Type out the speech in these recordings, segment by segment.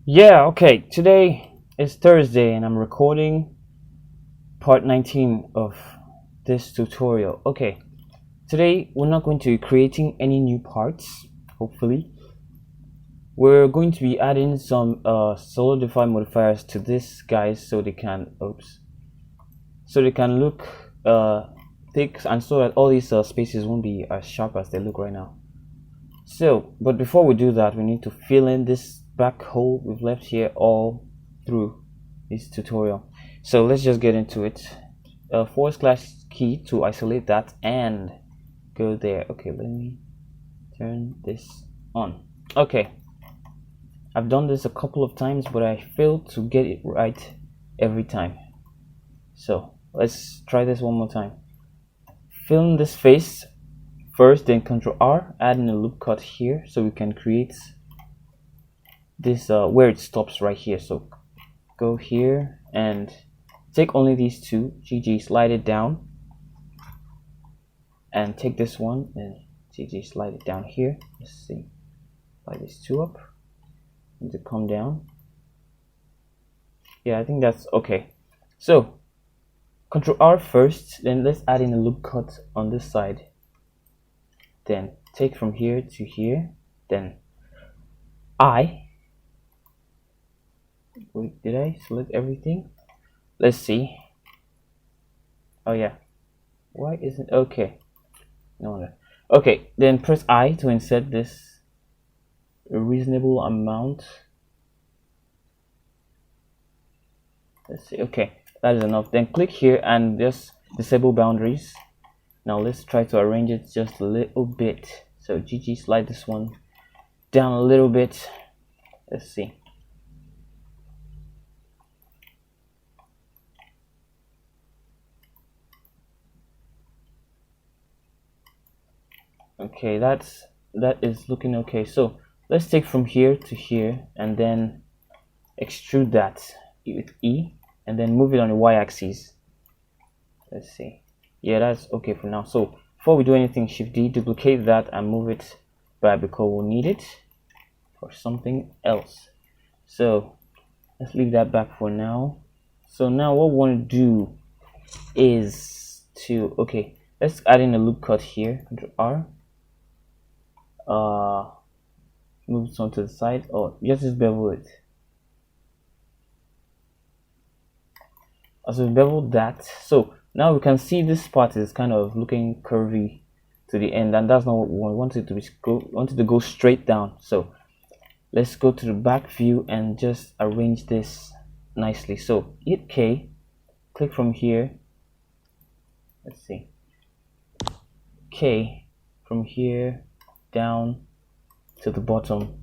Yeah, okay. Today is Thursday and I'm recording part 19 of this tutorial. Okay, today we're not going to be creating any new parts, hopefully. We're going to be adding some solidify modifiers to this guys so they can look thick, and so that all these spaces won't be as sharp as they look right now. So, but before we do that, we need to fill in this back hole we've left here all through this tutorial. So let's just get into it. / key to isolate that and go there. Okay, let me turn this on. Okay, I've done this a couple of times, but I failed to get it right every time. So let's try this one more time. Fill in this face first, then Ctrl R, add in a loop cut here so we can create this where it stops right here. So go here and take only these two, GG, slide it down, and take this one and GG, slide it down here. Let's see, slide these two up and to come down. Yeah, I think that's okay. So Ctrl R first, then let's add in a loop cut on this side. Then take from here to here, then wait, did I select everything? Let's see. Oh yeah, why isn't okay? No wonder. Okay, then press I to insert this reasonable amount. Let's see. Okay, that is enough. Then click here and just disable boundaries. Now let's try to arrange it just a little bit. So GG, slide this one down a little bit. Let's see. Okay, that is looking okay. So let's take from here to here and then extrude that with E and then move it on the y-axis. Let's see. Yeah, that's okay for now. So before we do anything, Shift D, duplicate that and move it back because we'll need it for something else. So let's leave that back for now. So now what we want to do is to, okay, let's add in a loop cut here. Ctrl R, move this one to the side, or just bevel it. As we bevel that, so now we can see this part is kind of looking curvy to the end, and that's not what we want. We want it to go straight down. So let's go to the back view and just arrange this nicely. So hit K, click from here. Let's see, K from here down to the bottom,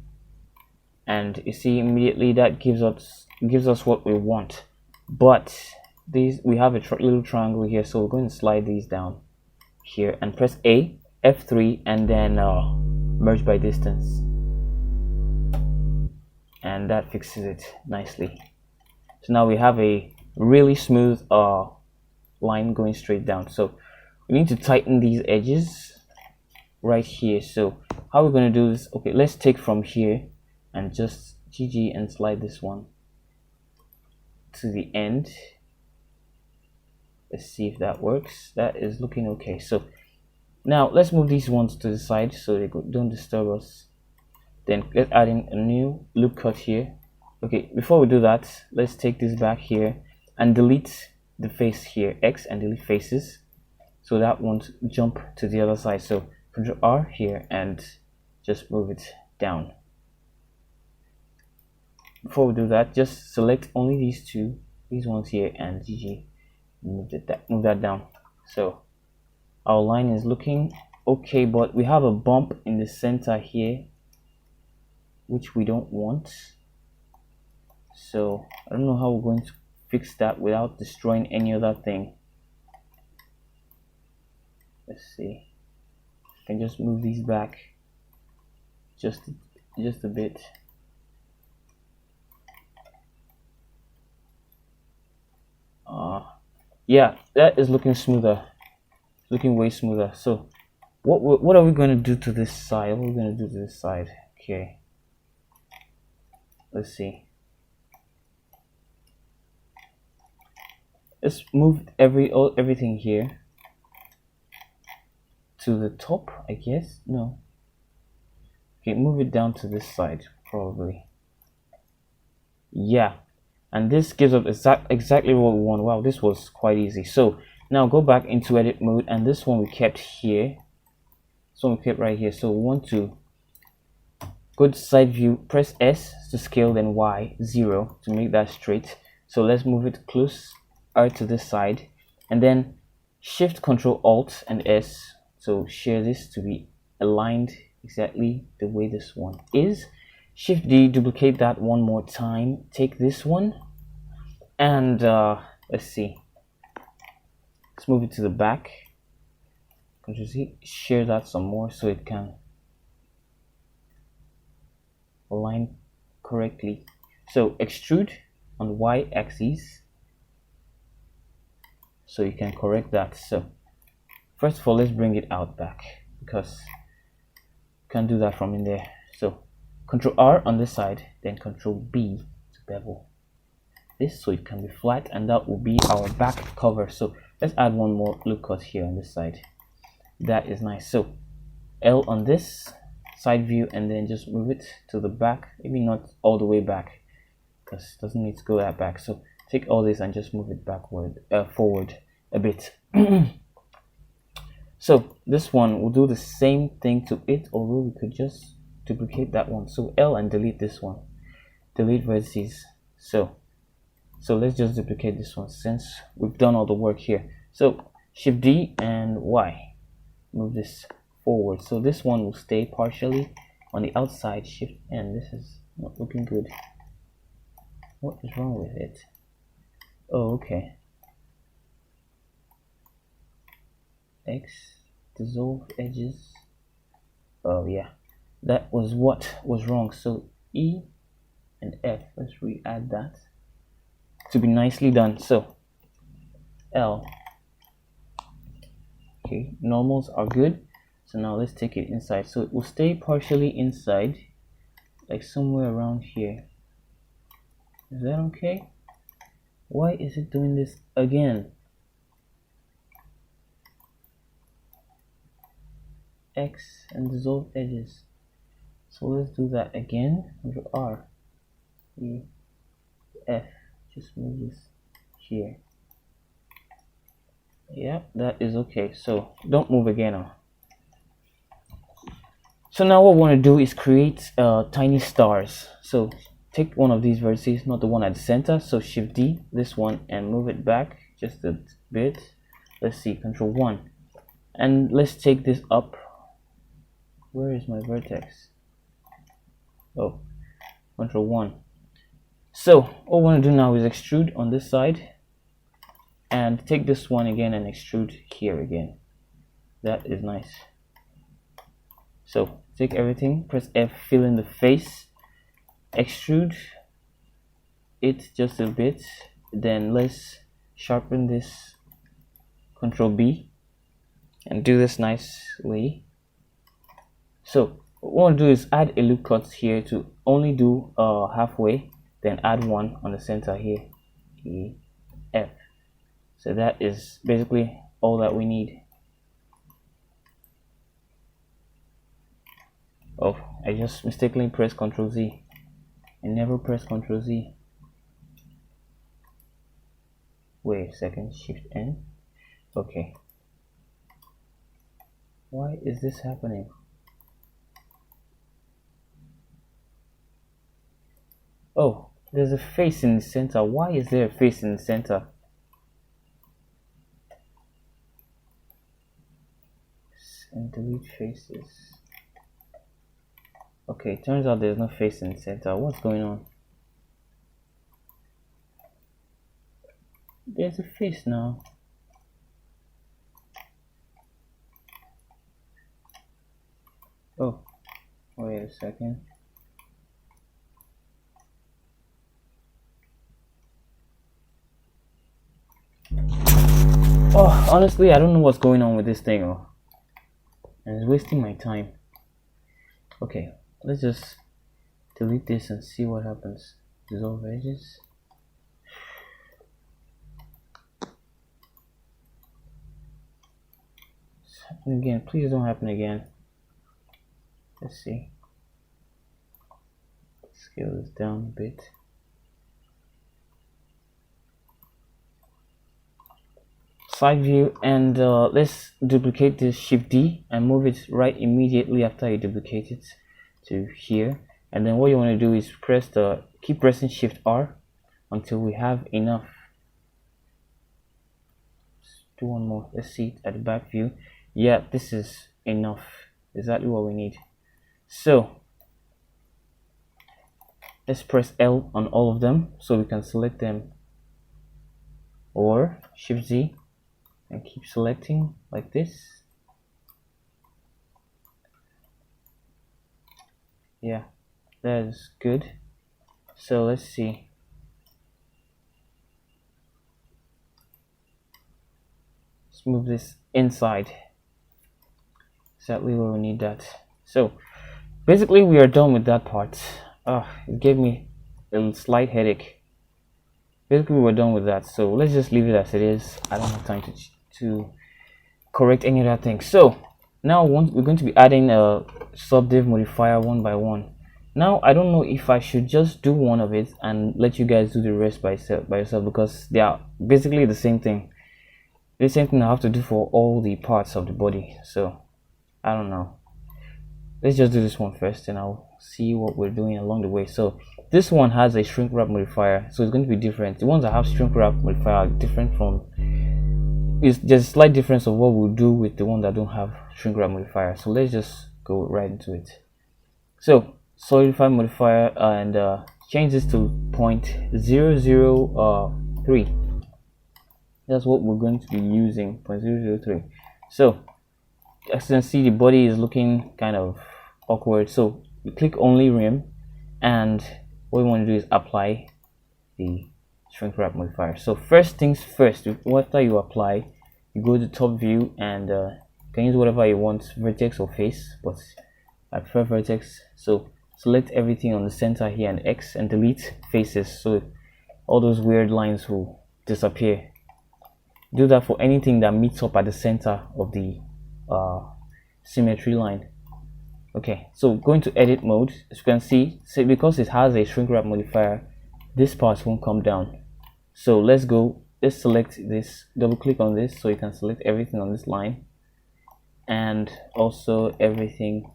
and you see immediately that gives us what we want. But these, we have a little triangle here, so we're going to slide these down here and press A, F3, and then merge by distance, and that fixes it nicely. So now we have a really smooth line going straight down. So we need to tighten these edges right here. So how we're going to do this, okay, let's take from here and just GG and slide this one to the end. Let's see if that works. That is looking okay. So now let's move these ones to the side so they don't disturb us. Then let's add in a new loop cut here. Okay, before we do that, let's take this back here and delete the face here, X, and delete faces so that won't jump to the other side. So Ctrl R here and just move it down. Before we do that, just select only these ones here and GG, move that down. So our line is looking okay, but we have a bump in the center here which we don't want. So I don't know how we're going to fix that without destroying any other thing. Let's see, I can just move these back just a bit. Yeah, that is looking smoother, looking way smoother. So what are we going to do to this side? What are we going to do to this side? Okay, let's see. let's move everything here to the top, I guess. No. Okay, move it down to this side, probably. Yeah, and this gives us exactly what we want. Wow, this was quite easy. So now go back into edit mode, and this one we kept here. This one we kept right here. So we want to go to side view, press S to scale, then Y 0 to make that straight. So let's move it close to this side, and then Shift Control Alt and S. So share this to be aligned exactly the way this one is. Shift D, duplicate that one more time. Take this one and let's see. Let's move it to the back. Control Z, share that some more so it can align correctly. So extrude on Y axis so you can correct that. So first of all, let's bring it out back because you can't do that from in there. So Control R on this side, then Control B to bevel this so it can be flat, and that will be our back cover. So let's add one more loop cut here on this side. That is nice. So L on this side view, and then just move it to the back, maybe not all the way back because it doesn't need to go that back. So take all this and just move it forward a bit. So this one will do the same thing to it, although we could just duplicate that one. So L and delete this one, delete vertices. So let's just duplicate this one since we've done all the work here. So Shift D and Y, move this forward. So this one will stay partially on the outside. Shift N. This is not looking good. What is wrong with it? Oh, okay. X, dissolve edges. Oh yeah, that was what was wrong. So E and F, let's re-add that to be nicely done. So L. Okay, normals are good. So now let's take it inside. So it will stay partially inside, like somewhere around here. Is that okay? Why is it doing this again? X and dissolve edges. So let's do that again. Control R, E, F. Just move this here. Yeah, that is okay. So don't move again. So now what we want to do is create tiny stars. So take one of these vertices, not the one at the center. So Shift D, this one, and move it back just a bit. Let's see, Control 1, and let's take this up. Where is my vertex? Oh, Control 1. So what we want to do now is extrude on this side, and take this one again and extrude here again. That is nice. So take everything, press F, fill in the face, extrude it just a bit, then let's sharpen this. Control B, and do this nicely. So what we want to do is add a loop cut here to only do halfway, then add one on the center here, E, F. So that is basically all that we need. Oh, I just mistakenly pressed Ctrl Z. I never press Ctrl Z. Wait a second, Shift N. Okay. Why is this happening? Oh, there's a face in the center. Why is there a face in the center? And delete faces. Okay, turns out there's no face in the center. What's going on? There's a face now. Oh, wait a second. Oh, honestly, I don't know what's going on with this thing. Oh, and it's wasting my time. Okay, let's just delete this and see what happens. Dissolve edges. happen again. Please don't happen again. Let's see. Scale this down a bit. Side view, and let's duplicate this, Shift D, and move it right immediately after you duplicate it to here. And then what you want to do is keep pressing Shift R until we have enough. Let's do one more. Let's see it at the back view. Yeah, this is enough. Exactly what we need. So let's press L on all of them so we can select them, or Shift Z and keep selecting like this. Yeah, that is good. So let's see. Let's move this inside. Exactly where we need that. So basically we are done with that part. It gave me a slight headache. Basically we're done with that, so let's just leave it as it is. I don't have time to correct any other thing. So now we're going to be adding a subdiv modifier one by one. Now I don't know if I should just do one of it and let you guys do the rest by yourself, because they are basically the same thing. The same thing I have to do for all the parts of the body. So I don't know. Let's just do this one first and I'll see what we're doing along the way. So this one has a shrink wrap modifier, so it's going to be different. The ones that have shrink wrap modifier are different from, there's a slight difference of what we'll do with the one that don't have shrink wrap modifier. So let's just go right into it. So solidify modifier, and change this to 0.003. That's what we're going to be using, 0.003. So as you can see, the body is looking kind of awkward, so you click only rim, and what we want to do is apply the shrink wrap modifier. So first things first, after you apply, you go to top view, and you can use whatever you want, vertex or face, but I prefer vertex. So select everything on the center here and X, and delete faces, so all those weird lines will disappear. Do that for anything that meets up at the center of the symmetry line. Okay, so going to edit mode, as you can see, because it has a shrink wrap modifier, this part won't come down. So let's select this, double click on this so you can select everything on this line, and also everything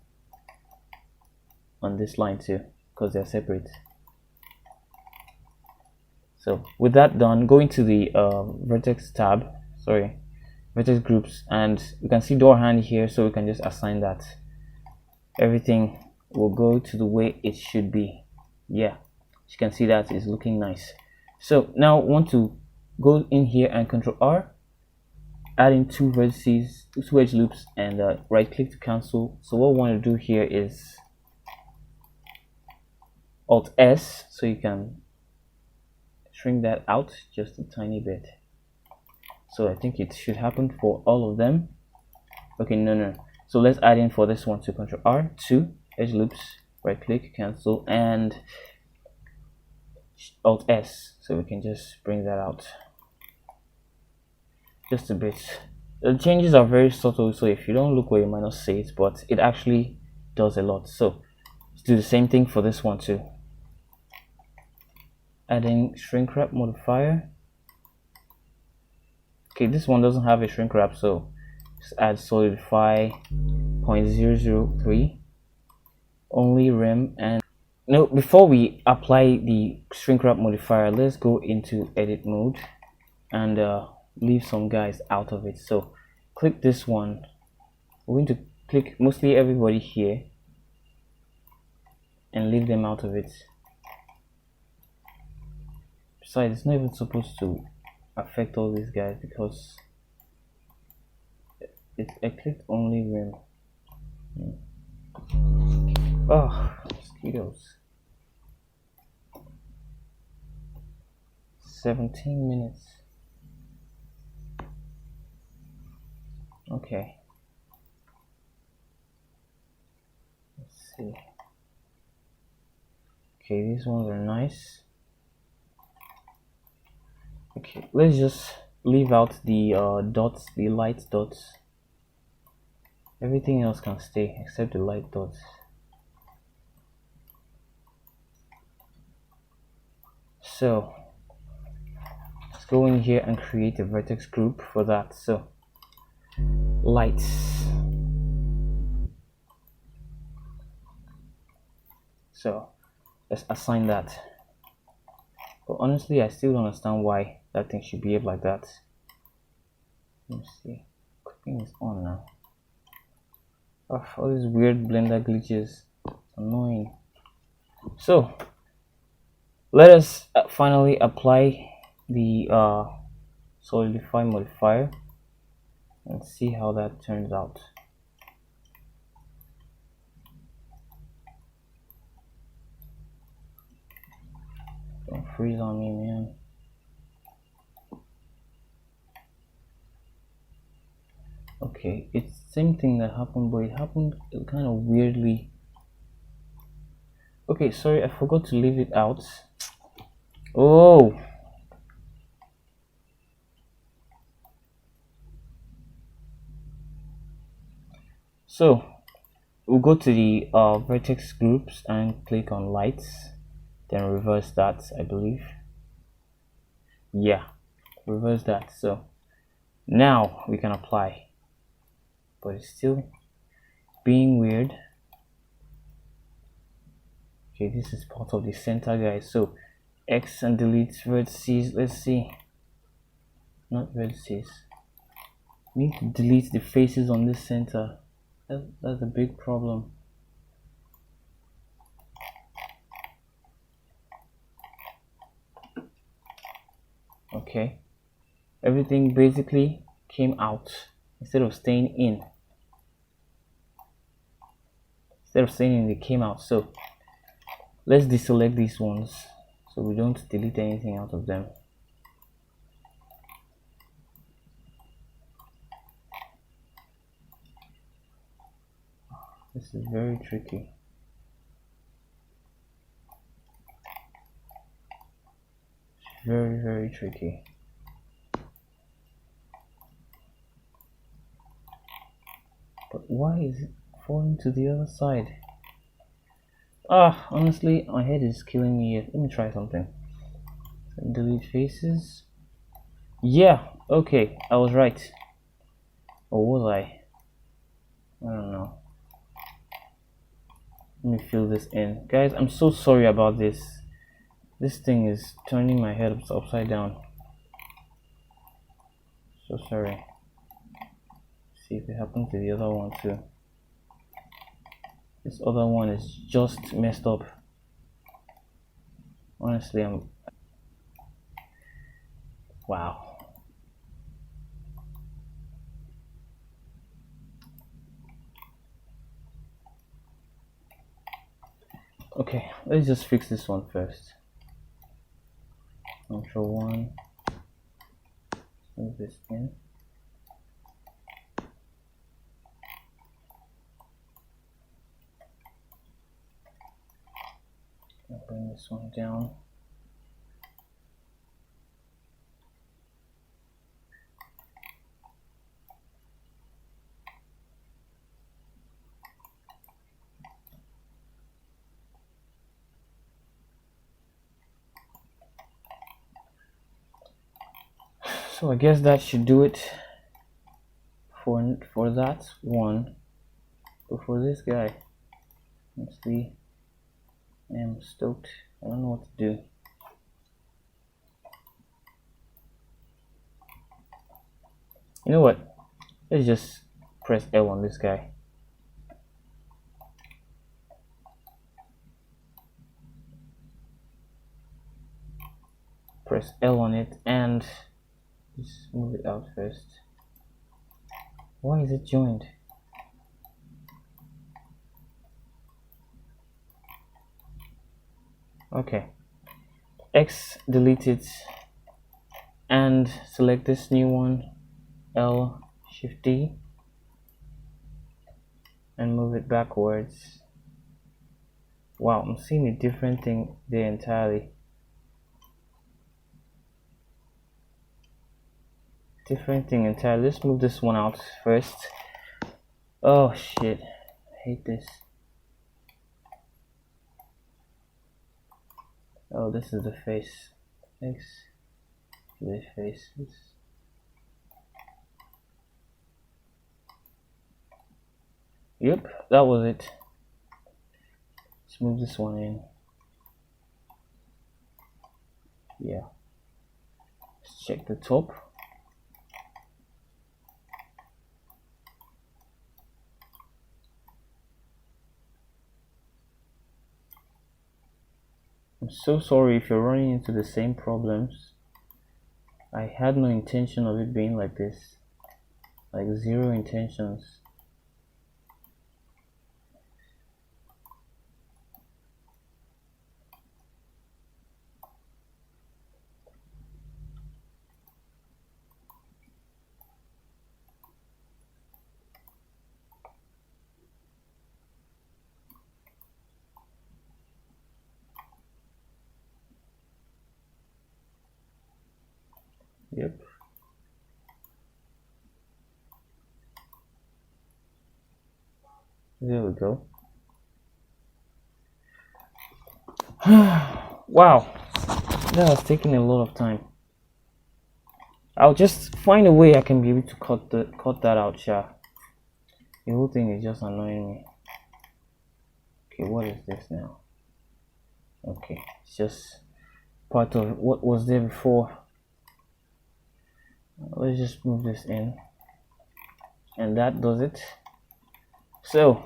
on this line too, because they're separate. So with that done, go into the vertex groups, and you can see door hand here, so we can just assign that. Everything will go to the way it should be. Yeah, you can see that is looking nice. So now want to go in here and Control R, add in two vertices, two edge loops, and right click to cancel. So what we want to do here is Alt S, so you can shrink that out just a tiny bit. So I think it should happen for all of them. Okay, no. So let's add in for this one to Control R, two edge loops, right click, cancel, and Alt S, so we can just bring that out just a bit. The changes are very subtle, so if you don't look well, you might not see it, but it actually does a lot. So let's do the same thing for this one too. Adding shrink wrap modifier. Okay, this one doesn't have a shrink wrap, so just add solidify 0.003, only rim. And no, before we apply the shrink wrap modifier, let's go into edit mode and leave some guys out of it. So click this one. We're going to click mostly everybody here and leave them out of it. Besides, it's not even supposed to affect all these guys because I clicked only rim. Oh, mosquitoes. 17 minutes. Okay. Let's see. Okay, these ones are nice. Okay, let's just leave out the dots, the light dots. Everything else can stay except the light dots. So let's go in here and create a vertex group for that. So lights. So let's assign that. But honestly, I still don't understand why that thing should behave like that. Let me see. Cooking is on now. Oh, all these weird blender glitches. It's annoying. So let us finally apply the solidify modifier and see how that turns out. Don't freeze on me, man. Okay, it's the same thing that happened, but it happened kind of weirdly. Okay, sorry, I forgot to leave it out. Oh, so we'll go to the vertex groups and click on lights, then reverse that, I believe. Yeah, reverse that. So now we can apply, but it's still being weird. Okay, this is part of the center, guys. So X and delete vertices. Let's see. Not vertices. We need to delete the faces on this center. That's a big problem. Okay, everything basically came out instead of staying in. Instead of staying in, they came out. So let's deselect these ones so we don't delete anything out of them. This is very tricky. Very, very tricky. But why is it falling to the other side? Honestly, my head is killing me here. Let me try something. Delete faces. Yeah, okay, I was right. Or was I? I don't know. Let me fill this in. Guys, I'm so sorry about this. This thing is turning my head upside down. So sorry. See if it happens to the other one too. This other one is just messed up. Honestly, wow. Okay, let's just fix this one first. Control 1. Move this in. I'll bring this one down. So I guess that should do it for that one. But for this guy, honestly, I am stoked. I don't know what to do. You know what? Let's just press L on this guy. Press L on it and just move it out first. Why is it joined? Okay. X, delete it and select this new one. L, Shift D and move it backwards. Wow, I'm seeing a different thing there entirely. Different thing entirely. Let's move this one out first. Oh shit, I hate this. Oh, this is the face. X, this face. Yep, that was it. Let's move this one in. Yeah. Let's check the top. I'm so sorry if you're running into the same problems. I had no intention of it being like this. Like zero intentions. Yep. There we go. Wow, that was taking a lot of time. I'll just find a way I can be able to cut that out, yeah. The whole thing is just annoying me. Okay, what is this now? Okay, it's just part of what was there before. Let's just move this in, and that does it. So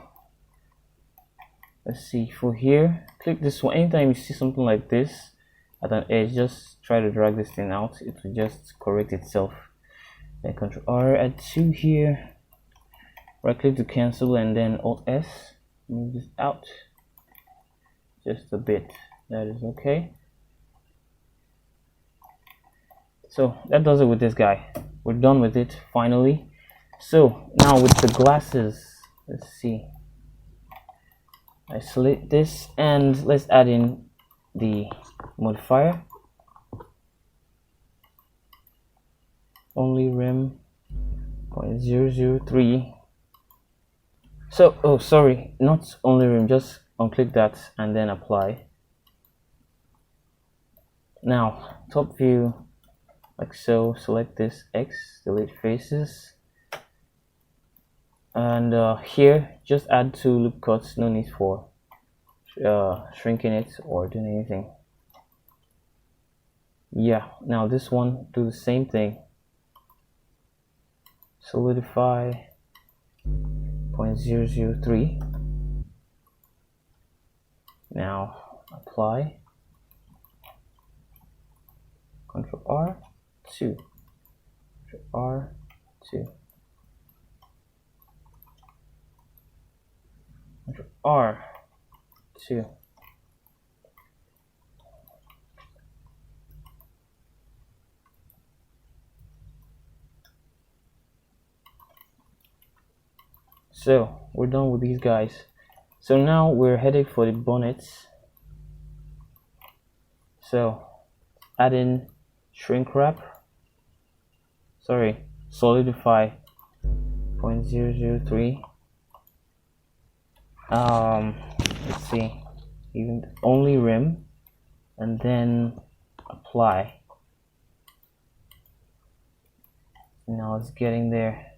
let's see, for here, click this one. Anytime you see something like this at an edge, just try to drag this thing out. It will just correct itself. Then Ctrl R, add 2 here, right click to cancel, and then Alt S, move this out just a bit. That is okay. So that does it with this guy. We're done with it finally. So now with the glasses, let's see. I select this and let's add in the modifier. Only rim 0.003. So, oh sorry, not only rim, just unclick that and then apply. Now top view, like so, select this X, delete faces, and here just add 2 loop cuts. No need for shrinking it or doing anything. Yeah, now this one, do the same thing. Solidify 0.003. Now apply. Ctrl R2. Ctrl R2. Ctrl R2. So we're done with these guys. So now we're headed for the bonnets. So add in shrink wrap. Sorry, solidify 0.003. Let's see, even only rim, and then apply. Now it's getting there.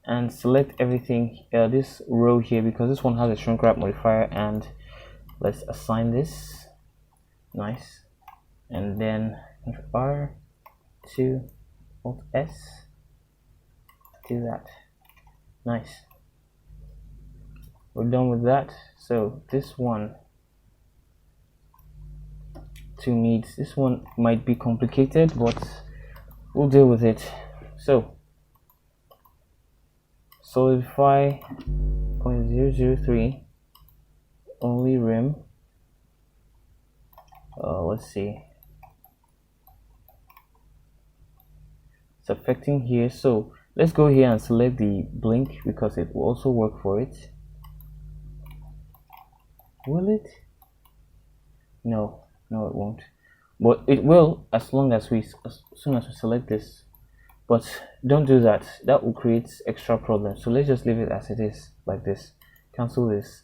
And select everything, this row here, because this one has a shrink wrap modifier, and let's assign this. Nice. And then Ctrl R2, Alt S, do that. Nice. We're done with that. So this one, to me, this one might be complicated, but we'll deal with it. So solidify 0.003, only rim. Let's see, it's affecting here, so let's go here and select the blink because it will also work for it. Will it? No, it won't, but it will as soon as we select this. but don't do that. That will create extra problems. So let's just leave it as it is, like this. Cancel this.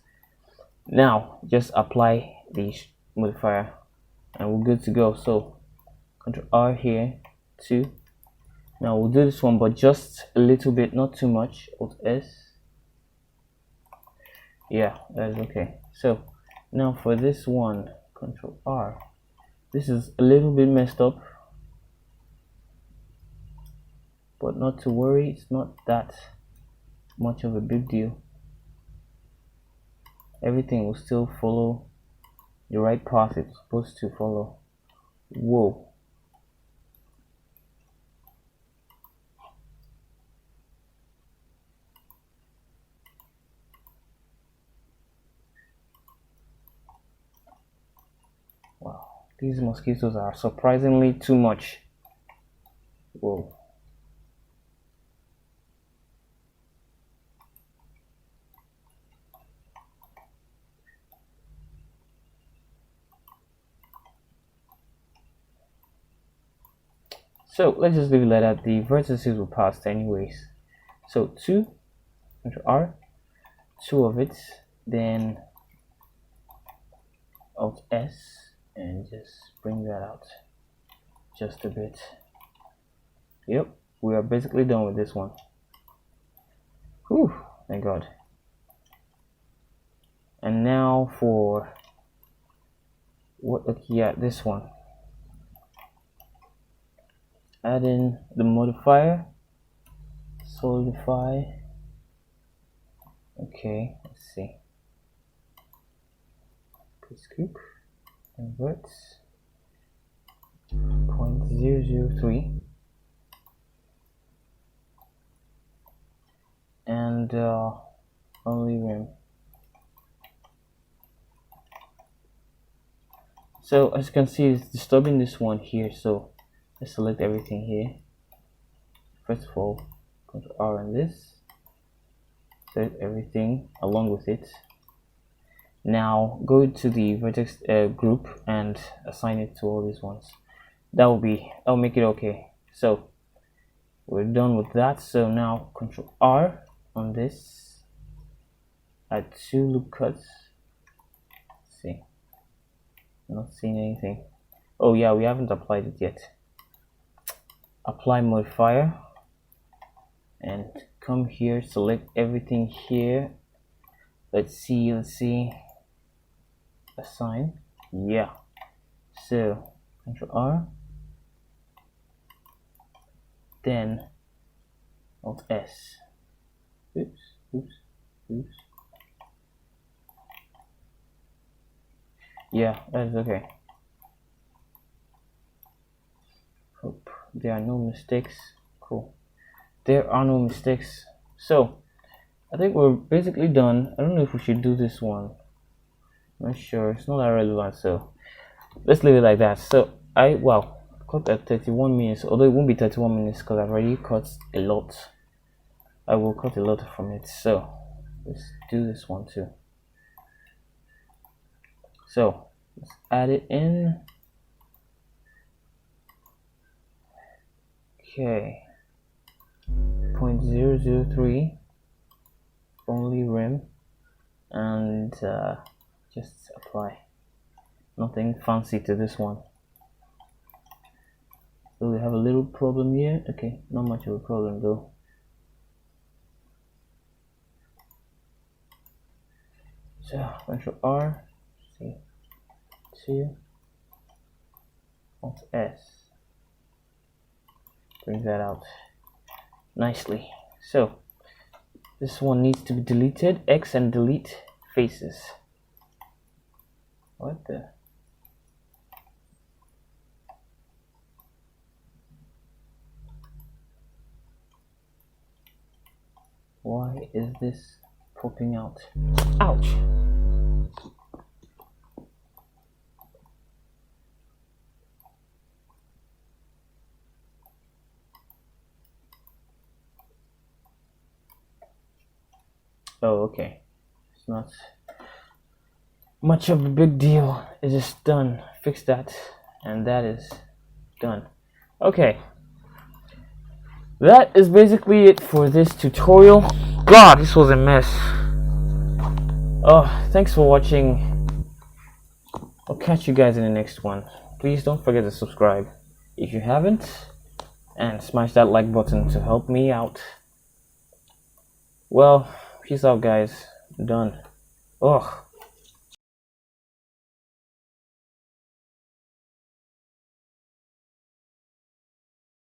Now just apply the modifier and we're good to go. So Ctrl R here, 2. Now we'll do this one, but just a little bit, not too much. Alt S. Yeah, that is okay. So now for this one, Ctrl R. This is a little bit messed up, but not to worry, it's not that much of a big deal. Everything will still follow the right path it's supposed to follow. Whoa. Wow, these mosquitoes are surprisingly too much. Whoa. So let's just leave it like that. The vertices will pass anyways. So 2, Ctrl R, 2 of it, then Alt S, and just bring that out just a bit. Yep, we are basically done with this one. Whew, thank God. And now for what? Okay, yeah, this one. Add in the modifier, solidify. Okay, let's see. Scoop, invert, 0.003, and only rim. So as you can see, it's disturbing this one here. So let's select everything here. First of all, Ctrl R on this, select everything along with it. Now go to the vertex group and assign it to all these ones. That'll make it okay. So we're done with that. So now Ctrl R on this, add 2 loop cuts. Let's see, I'm not seeing anything. Oh yeah, we haven't applied it yet. Apply modifier and come here, select everything here. Let's see, assign. Yeah, so Ctrl R, then Alt S. Oops. Yeah, that's okay. Hope there are no mistakes. Cool, there are no mistakes. So I think we're basically done. I don't know if we should do this one. I'm not sure, it's not that relevant, so let's leave it like that. So I cut at 31 minutes, although it won't be 31 minutes because I've already cut a lot. I will cut a lot from it. So let's do this one too. So let's add it in. Okay, 0.003, only rim, and just apply. Nothing fancy to this one. So we have a little problem here. Okay, not much of a problem though. So Ctrl R, C, 2, Alt S, bring that out nicely. So this one needs to be deleted. X and delete faces. What the? Why is this popping out? Ouch! Oh, okay. It's not much of a big deal. It's just done. Fix that, and that is done. Okay. that is basically it for this tutorial. God, this was a mess. Oh, thanks for watching. I'll catch you guys in the next one. Please don't forget to subscribe if you haven't, and smash that like button to help me out. Well, peace out, guys. Done. Ugh.